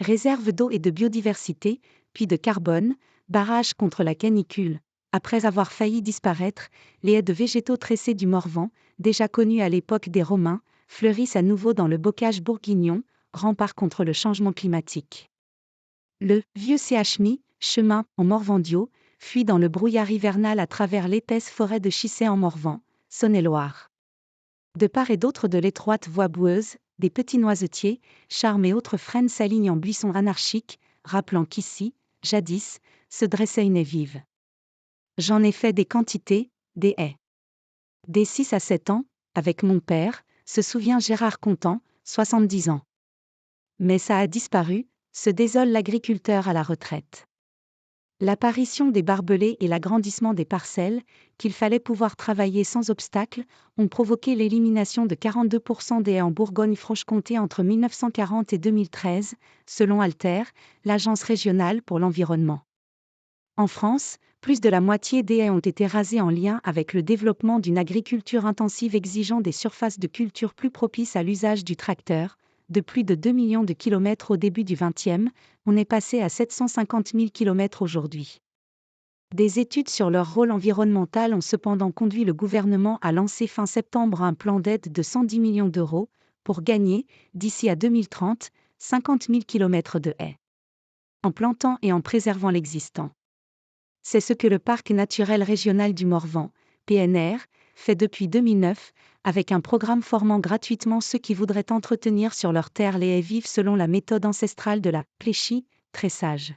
Réserve d'eau et de biodiversité, puis de carbone, barrage contre la canicule. Après avoir failli disparaître, les haies de végétaux tressés du Morvan, déjà connues à l'époque des Romains, fleurissent à nouveau dans le bocage bourguignon, rempart contre le changement climatique. Le vieux CHMI, chemin en Morvandiau, fuit dans le brouillard hivernal à travers l'épaisse forêt de Chissey en Morvan, Saône-et-Loire. De part et d'autre de l'étroite voie boueuse, des petits noisetiers, charmes et autres frênes s'alignent en buissons anarchiques, rappelant qu'ici, jadis, se dressait une haie vive. J'en ai fait des quantités, des haies. Dès 6 à 7 ans, avec mon père, se souvient Gérard Contant, 70 ans. Mais ça a disparu, se désole l'agriculteur à la retraite. L'apparition des barbelés et l'agrandissement des parcelles, qu'il fallait pouvoir travailler sans obstacle, ont provoqué l'élimination de 42% des haies en Bourgogne-Franche-Comté entre 1940 et 2013, selon Alter, l'agence régionale pour l'environnement. En France, plus de la moitié des haies ont été rasées en lien avec le développement d'une agriculture intensive exigeant des surfaces de culture plus propices à l'usage du tracteur. De plus de 2 millions de kilomètres au début du XXe, on est passé à 750 000 kilomètres aujourd'hui. Des études sur leur rôle environnemental ont cependant conduit le gouvernement à lancer fin septembre un plan d'aide de 110 millions d'euros pour gagner, d'ici à 2030, 50 000 kilomètres de haies. En plantant et en préservant l'existant. C'est ce que le Parc naturel régional du Morvan, PNR, fait depuis 2009, avec un programme formant gratuitement ceux qui voudraient entretenir sur leur terre les haies vives selon la méthode ancestrale de la pléchie, tressage.